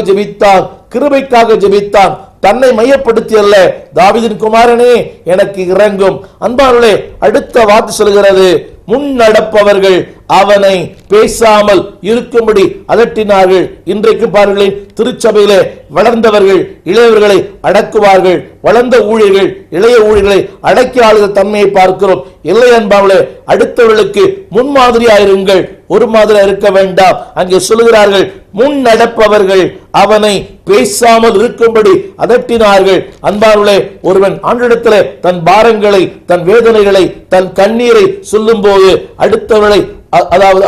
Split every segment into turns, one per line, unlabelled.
ஜெபித்தான், கிருபைக்காக ஜெபித்தான், தன்னை மையப்படுத்தி அல்ல. தாவீதின் குமாரனே எனக்கு இறங்கும். அன்பானவர்களே, அடுத்த வார்த்தை சொல்கிறது, முன் நடப்பவர்கள் அவனை பேசாமல் இருக்கும்படி அதட்டினார்கள். இன்றைக்கு பாருங்களேன், திருச்சபையிலே வளர்ந்தவர்கள் இளையவர்களை அடக்குவார்கள், வளர்ந்த ஊழியர்கள் இளைய ஊழியர்களை அடக்கி ஆளுகிற தன்மையை பார்க்கிறோம். இல்லை அன்பாவளே, அடுத்தவர்களுக்கு முன்மாதிரியாயிருங்கள், ஒரு மாதிரியா இருக்க வேண்டாம். அங்கே சொல்லுகிறார்கள், முன் நடப்பவர்கள் அவனை பேசாமல் இருக்கும்படி அதட்டினார்கள். அன்பார்களே, ஒருவன் ஆண்டவரிடத்திலே தன் பாரங்களை, தன் வேதனைகளை, தன் கண்ணீரை சொல்லும் போது அடுத்தவர்களை, அதாவது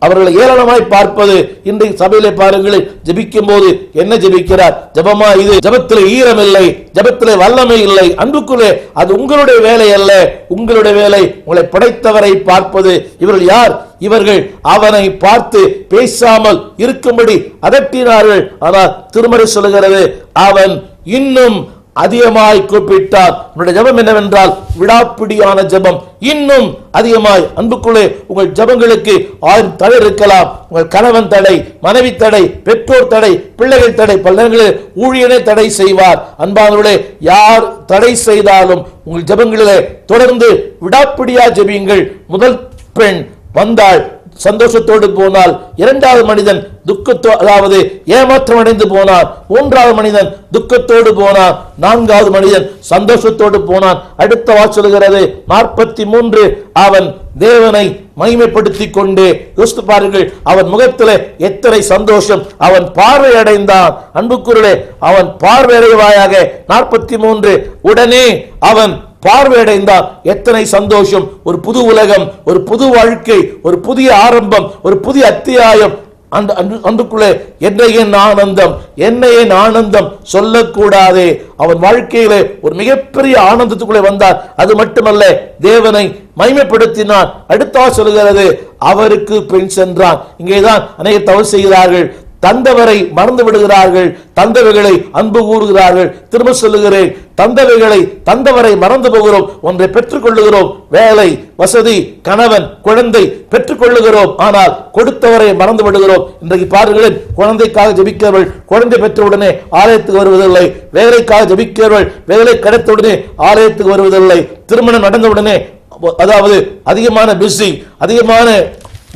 அவர்களை ஏளனமாய் பார்ப்பது. இன்றைக்கு சபையிலே பாருங்கள், ஜெபிக்கும் போது என்ன ஜெபிக்கிறார்? ஜெபமா இது? ஜெபத்திலே ஈரம் இல்லை, ஜெபத்திலே வல்லமை இல்லை. அன்புக்குள்ளே, அது உங்களுடைய வேலை அல்ல. உங்களுடைய வேலை உங்களை படைத்தவரை பார்ப்பது. இவர்கள் யார்? இவர்கள் அவனை பார்த்து பேசாமல் இருக்கும்படி அதட்டினார்கள். ஆனால் திருமறை சொல்லுகிறது, அவன் இன்னும் அதிகமாய் கூப்பிட்டார். உங்களுடைய ஜெபம் என்னவென்றால் விடாப்பிடியான ஜெபம், இன்னும் அதிகமாய். அன்புக்குள்ளே, உங்கள் ஜெபங்களுக்கு 1000 தடை இருக்கலாம். உங்கள் கணவன் தடை, மனைவி தடை, பெற்றோர் தடை, பிள்ளைகள் தடை, பல நேரங்களில் ஊழியனை தடை செய்வார். அன்பானவர்களே, யார் தடை செய்தாலும் உங்கள் ஜெபங்களிலே தொடர்ந்து விடாப்பிடியா ஜெபியுங்கள். முதல் பெண் வந்தாள், சந்தோஷத்தோடு போனால். இரண்டாவது மனிதன் அதாவது ஏமாற்றம் அடைந்து போனார். மூன்றாவது மனிதன் துக்கத்தோடு போனார். நான்காவது மனிதன் சந்தோஷத்தோடு போனான். அடுத்த வாசலுகிறது 43, அவன் தேவனை மகிமைப்படுத்தி கொண்டு. யோசித்து பாருங்கள், அவன் முகத்திலே எத்தனை சந்தோஷம். அவன் பார்வை அடைந்தான். அன்புக்குள்ளே, அவன் பார்வையடைவாயாக. 43, உடனே அவன் பார்வையடைந்தார். எத்தனை சந்தோஷம்! ஒரு புது உலகம், ஒரு புது வாழ்க்கை, ஒரு புதிய ஆரம்பம், ஒரு புதிய அத்தியாயம். அன்றுக்குள்ளே என்ன ஆனந்தம், என்ன ஆனந்தம் சொல்லக்கூடாதே. அவன் வாழ்க்கையிலே ஒரு மிகப்பெரிய ஆனந்தத்துக்குள்ளே வந்தார். அது மட்டுமல்ல, தேவனை மகிமைப்படுத்தினான். அடுத்த சொல்கிறது, அவருக்கு பின் சென்றான். இங்கேதான் அநேக தவறு செய்கிறார்கள். தந்தவரை மறந்து விடுகிறார்கள், தந்தவைகளை அன்பு கூறுகிறார்கள். திரும்ப சொல்லுகிறேன், தந்தவரை மறந்து போகிறோம். ஒன்றை பெற்றுக் கொள்ளுகிறோம், வேலை, வசதி, கணவன், குழந்தை பெற்றுக் கொள்ளுகிறோம். ஆனால் கொடுத்தவரை மறந்து விடுகிறோம். இன்றைக்கு பாருங்களேன், குழந்தைக்காக ஜெபிக்கிறவர்கள் குழந்தை பெற்றவுடனே ஆலயத்துக்கு வருவதில்லை. வேலைக்காக ஜெபிக்கிறவர்கள் வேலை கிடைத்தவுடனே ஆலயத்துக்கு வருவதில்லை. திருமணம் நடந்தவுடனே, அதாவது அதிகமான பிஸி, அதிகமான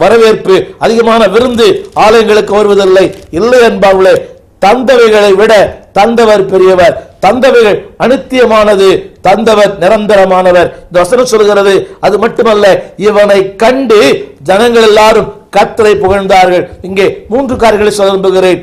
வரவேற்பு, அதிகமான விருந்து, ஆலயங்களுக்கு வருவதில்லை. இல்லை என்பார்களே, தந்தவைகளை விட தந்தவர் பெரியவர். தந்தவைகள் அனித்தியமானது, தந்தவர் நிரந்தரமானவர். இந்த வசனம் சொல்கிறது. அது மட்டுமல்ல, இவனை கண்டு ஜனங்கள் எல்லாரும் கர்த்தரை புகழ்ந்தார்கள். இங்கே 3 காரியங்களை சொல்ல விரும்புகிறேன்.